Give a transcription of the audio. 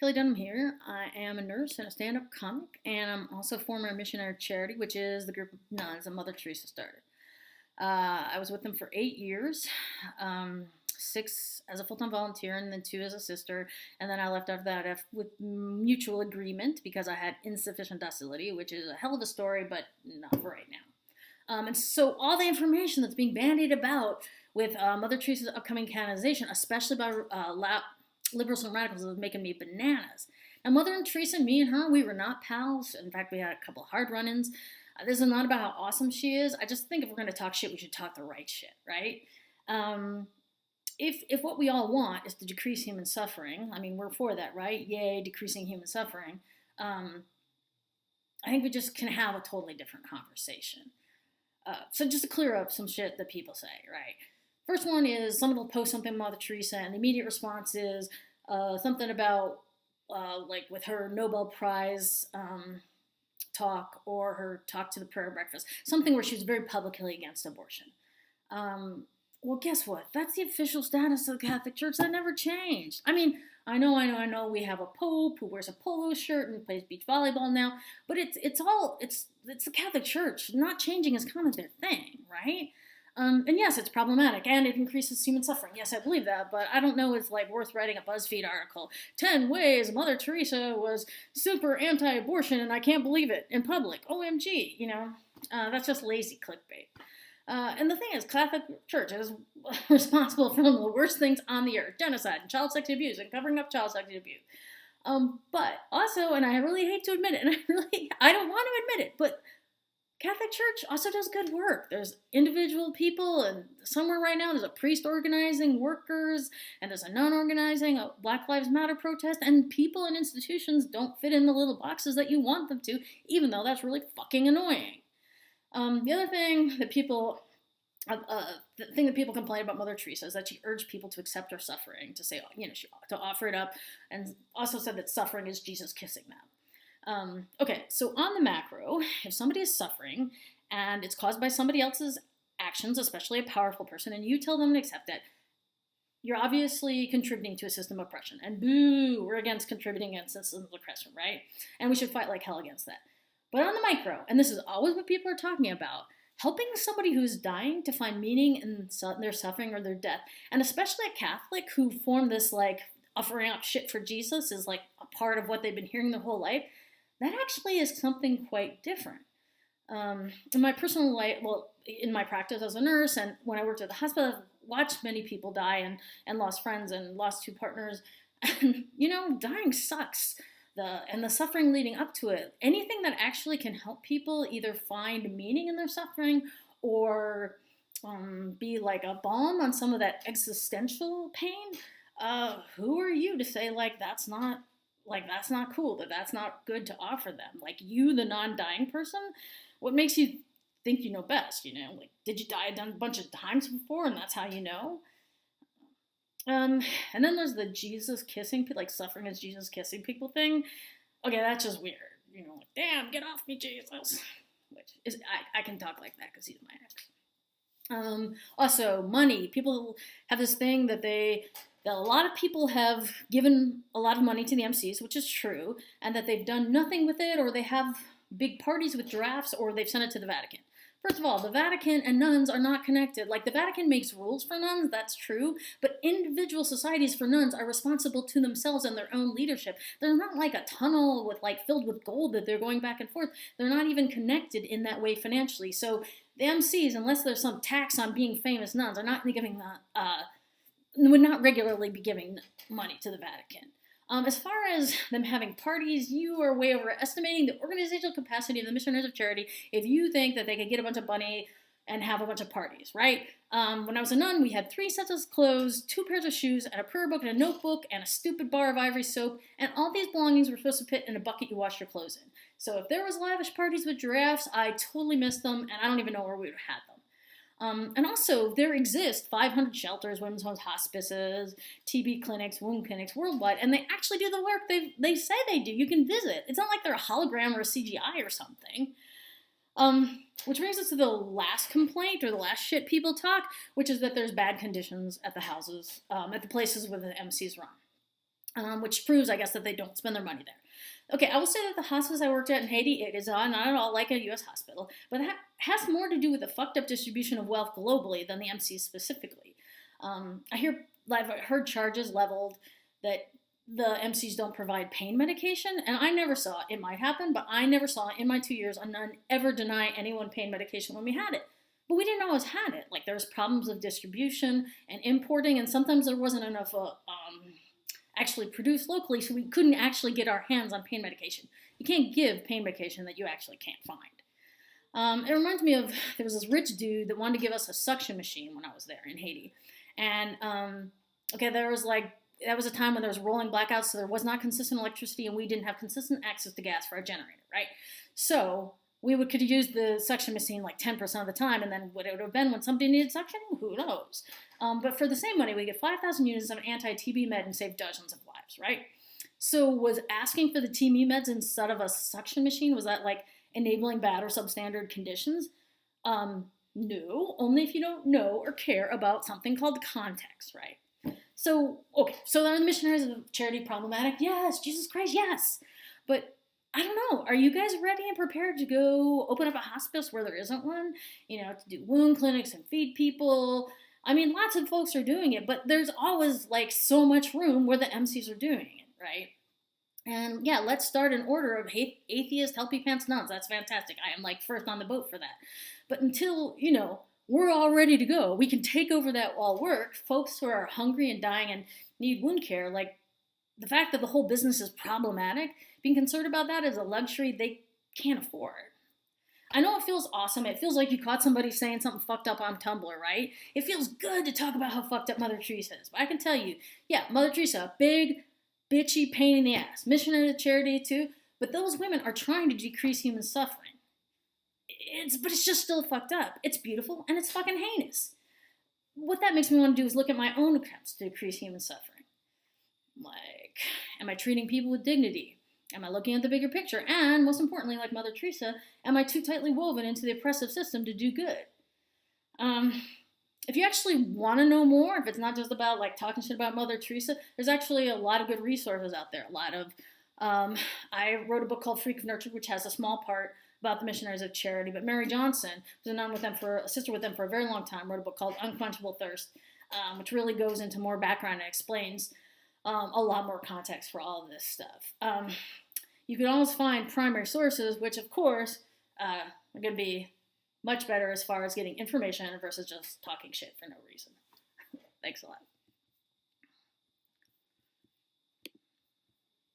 Kelli Dunham here. I am a nurse and a stand-up comic, and I'm also a former Missionaries of Charity, which is the group of nuns that Mother Teresa started. I was with them for 8 years, 6 as a full-time volunteer, and then 2 as a sister. And then I left after that with mutual agreement because I had insufficient docility, which is a hell of a story, but not for right now. And so all the information that's being bandied about with Mother Teresa's upcoming canonization, especially by liberals and radicals, is making me bananas. Now, Mother Teresa, me and her, we were not pals. In fact, we had a couple hard run-ins. This is not about how awesome she is. I just think if we're going to talk shit, we should talk the right shit, right? If what we all want is to decrease human suffering, I mean, we're for that, right? Yay, decreasing human suffering. I think we just can have a totally different conversation. So just to clear up some shit that people say, right? First one is someone will post something about Mother Teresa, and the immediate response is something about, like with her Nobel Prize talk or her talk to the prayer breakfast, something where she was very publicly against abortion. Well, guess what? That's the official status of the Catholic Church. That never changed. I mean, I know. We have a pope who wears a polo shirt and plays beach volleyball now, but it's the Catholic Church. Not changing is kind of their thing, right? And yes, it's problematic, and it increases human suffering. Yes, I believe that, but I don't know it's like worth writing a BuzzFeed article. 10 ways Mother Teresa was super anti-abortion, and I can't believe it in public. OMG, that's just lazy clickbait. And the thing is, Catholic Church is responsible for one of the worst things on the earth: genocide and child sexual abuse and covering up child sexual abuse. But also, and I really hate to admit it, and I don't want to admit it, but Catholic Church also does good work. There's individual people, and somewhere right now there's a priest organizing workers, and there's a nun organizing a Black Lives Matter protest, and people and institutions don't fit in the little boxes that you want them to, even though that's really fucking annoying. The other thing that people, complain about Mother Teresa is that she urged people to accept her suffering, to say, to offer it up, and also said that suffering is Jesus kissing them. Okay, so on the macro, if somebody is suffering and it's caused by somebody else's actions, especially a powerful person, and you tell them to accept it, you're obviously contributing to a system of oppression. And boo, we're against contributing against systems of oppression, right? And we should fight like hell against that. But on the micro, and this is always what people are talking about, helping somebody who's dying to find meaning in their suffering or their death, and especially a Catholic who formed this, like, offering up shit for Jesus is like a part of what they've been hearing their whole life, that actually is something quite different. In my personal life, in my practice as a nurse, and when I worked at the hospital, I've watched many people die and lost friends and lost 2 partners. And, dying sucks. And the suffering leading up to it, anything that actually can help people either find meaning in their suffering or be like a balm on some of that existential pain, who are you to say that's not cool, that's not good to offer them? Like, you, the non-dying person, what makes you think you know best? Like, did you die a bunch of times before and that's how you know? And then there's the Jesus kissing, like suffering is Jesus kissing people thing. Okay, that's just weird. Like, damn, get off me, Jesus. Which is, I can talk like that because he's my ex. Also, money. People have this thing that a lot of people have given a lot of money to the MCs, which is true, and that they've done nothing with it, or they have big parties with giraffes, or they've sent it to the Vatican. First of all, the Vatican and nuns are not connected. Like, the Vatican makes rules for nuns, that's true, but individual societies for nuns are responsible to themselves and their own leadership. There's not like a tunnel filled with gold that they're going back and forth. They're not even connected in that way financially. So the MCs, unless there's some tax on being famous nuns, are not giving would not regularly be giving money to the Vatican. As far as them having parties, you are way overestimating the organizational capacity of the Missionaries of Charity if you think that they could get a bunch of money and have a bunch of parties, right? When I was a nun, we had 3 sets of clothes, 2 pairs of shoes, and a prayer book and a notebook, and a stupid bar of ivory soap, and all these belongings were supposed to fit in a bucket you wash your clothes in. So if there was lavish parties with giraffes, I totally missed them, and I don't even know where we would have had them. And also, there exist 500 shelters, women's homes, hospices, TB clinics, wound clinics worldwide, and they actually do the work they say they do. You can visit. It's not like they're a hologram or a CGI or something. Which brings us to the last complaint, or the last shit people talk, which is that there's bad conditions at the houses, at the places where the MCs run. which proves, I guess, that they don't spend their money there. Okay, I will say that the hospice I worked at in Haiti, it is not at all like a U.S. hospital, but that has more to do with the fucked up distribution of wealth globally than the MCs specifically. I've heard charges leveled that the MCs don't provide pain medication, and I never saw it. It might happen, but I never saw in my 2 years a nun ever deny anyone pain medication when we had it. But we didn't always have it. Like, there was problems of distribution and importing, and sometimes there wasn't enough actually produced locally, so we couldn't actually get our hands on pain medication. You can't give pain medication that you actually can't find. It reminds me of, there was this rich dude that wanted to give us a suction machine when I was there in Haiti. And, that was a time when there was rolling blackouts, so there was not consistent electricity, and we didn't have consistent access to gas for our generator, right? So we could use the suction machine like 10% of the time, and then what it would have been when somebody needed suction, who knows? But for the same money, we get 5,000 units of anti-TB med and save dozens of lives, right? So was asking for the TB meds instead of a suction machine, was that like enabling bad or substandard conditions? No, only if you don't know or care about something called context, right? So are the missionaries of charity problematic? Yes, Jesus Christ, yes. But I don't know, are you guys ready and prepared to go open up a hospice where there isn't one? To do wound clinics and feed people? I mean, lots of folks are doing it, but there's always like so much room where the MCs are doing it, right? And yeah, let's start an order of atheist healthy pants nuns. That's fantastic. I am like first on the boat for that. But until, we're all ready to go, we can take over that wall work. Folks who are hungry and dying and need wound care, like the fact that the whole business is problematic, being concerned about that is a luxury they can't afford. I know it feels awesome. It feels like you caught somebody saying something fucked up on Tumblr, right? It feels good to talk about how fucked up Mother Teresa is. But I can tell you, yeah, Mother Teresa, big, bitchy pain in the ass. Missionary of Charity too. But those women are trying to decrease human suffering. But it's just still fucked up. It's beautiful and it's fucking heinous. What that makes me want to do is look at my own attempts to decrease human suffering. Like, am I treating people with dignity? Am I looking at the bigger picture? And most importantly, like Mother Teresa, am I too tightly woven into the oppressive system to do good? If you actually want to know more, if it's not just about like talking shit about Mother Teresa, there's actually a lot of good resources out there. I wrote a book called Freak of Nurture, which has a small part about the Missionaries of Charity. But Mary Johnson, who's a sister with them for a very long time, wrote a book called Unquenchable Thirst, which really goes into more background and explains a lot more context for all of this stuff. You can always find primary sources, which of course are going to be much better as far as getting information versus just talking shit for no reason. Thanks a lot.